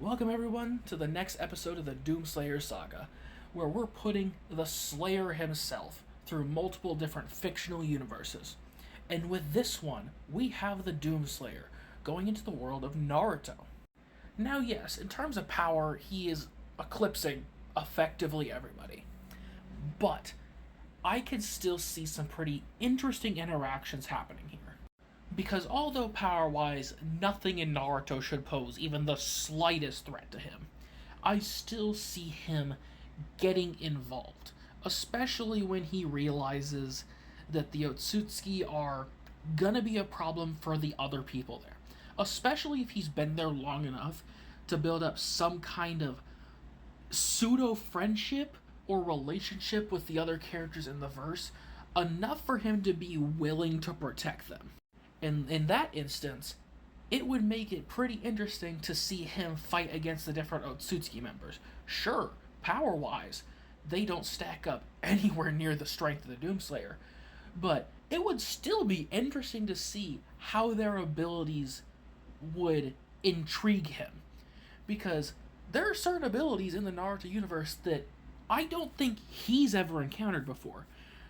Welcome everyone to the next episode of the Doomslayer saga, where we're putting the Slayer himself through multiple different fictional universes. And with this one, we have the Doomslayer going into the world of Naruto. Now yes, in terms of power, he is eclipsing effectively everybody. But I could still see some pretty interesting interactions happening here. Because although power-wise, nothing in Naruto should pose even the slightest threat to him, I still see him getting involved, especially when he realizes that the Otsutsuki are gonna be a problem for the other people there. Especially if he's been there long enough to build up some kind of pseudo-friendship or relationship with the other characters in the verse, enough for him to be willing to protect them. And in that instance, it would make it pretty interesting to see him fight against the different Otsutsuki members. Sure, power-wise, they don't stack up anywhere near the strength of the Doomslayer, but it would still be interesting to see how their abilities would intrigue him. Because there are certain abilities in the Naruto universe that I don't think he's ever encountered before.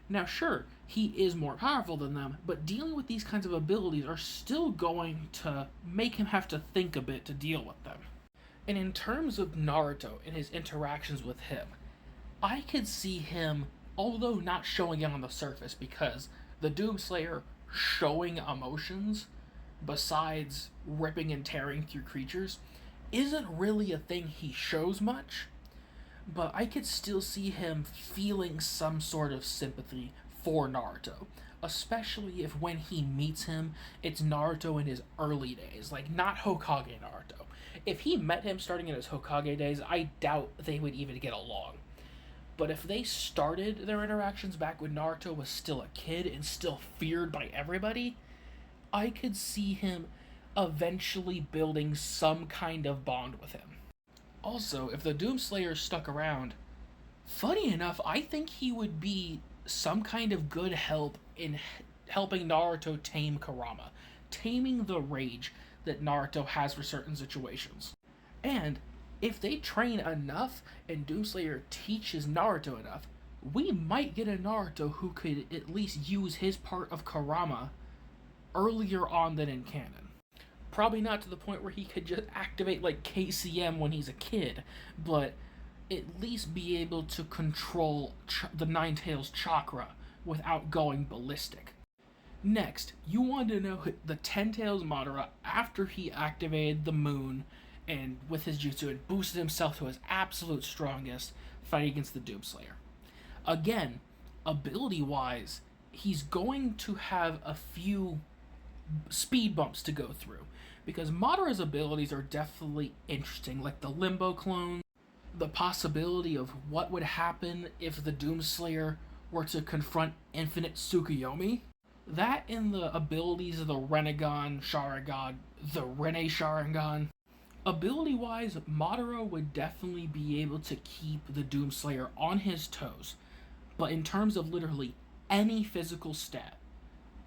Now, sure, he is more powerful than them, but dealing with these kinds of abilities are still going to make him have to think a bit to deal with them. And in terms of Naruto and his interactions with him, I could see him, although not showing it on the surface, because the Doomslayer showing emotions, besides ripping and tearing through creatures, isn't really a thing he shows much. But I could still see him feeling some sort of sympathy for Naruto, especially if when he meets him, it's Naruto in his early days, like not Hokage Naruto. If he met him starting in his Hokage days, I doubt they would even get along. But if they started their interactions back when Naruto was still a kid and still feared by everybody, I could see him eventually building some kind of bond with him. Also, if the Doomslayer stuck around, funny enough, I think he would be some kind of good help in helping Naruto tame Kurama, taming the rage that Naruto has for certain situations. And if they train enough and Doomslayer teaches Naruto enough, we might get a Naruto who could at least use his part of Kurama earlier on than in canon. Probably not to the point where he could just activate like KCM when he's a kid, but at least be able to control the Nine Tails chakra without going ballistic. Next, you want to know the Ten Tails Madara after he activated the moon and with his jutsu and boosted himself to his absolute strongest fighting against the Doomslayer. Again, ability-wise, he's going to have a few speed bumps to go through, because Madara's abilities are definitely interesting, like the Limbo clone, the possibility of what would happen if the Doomslayer were to confront Infinite Tsukuyomi. That and the abilities of the Rinnegan Sharingan, the Rinne Sharingan. Ability-wise, Madara would definitely be able to keep the Doomslayer on his toes, but in terms of literally any physical stat,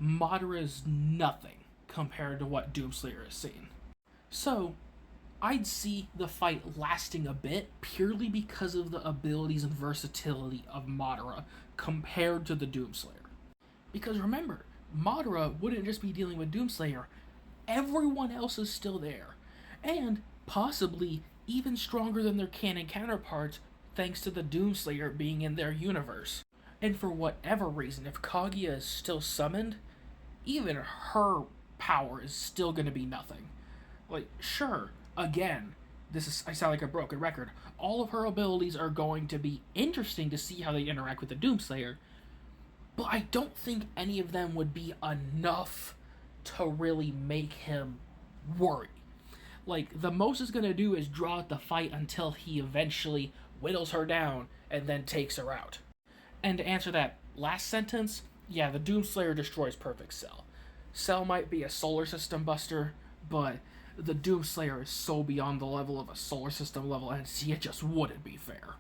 Madara's nothing compared to what Doomslayer has seen. So, I'd see the fight lasting a bit purely because of the abilities and versatility of Madara compared to the Doomslayer. Because remember, Madara wouldn't just be dealing with Doomslayer, everyone else is still there, and possibly even stronger than their canon counterparts thanks to the Doomslayer being in their universe. And for whatever reason, if Kaguya is still summoned, even her power is still going to be nothing. Like, sure, again, I sound like a broken record. All of her abilities are going to be interesting to see how they interact with the Doomslayer, but I don't think any of them would be enough to really make him worry. Like, the most it's going to do is draw out the fight until he eventually whittles her down and then takes her out. And to answer that last sentence, yeah, the Doomslayer destroys Perfect Cell. Cell might be a solar system buster, but the Doomslayer is so beyond the level of a solar system level entity, it just wouldn't be fair.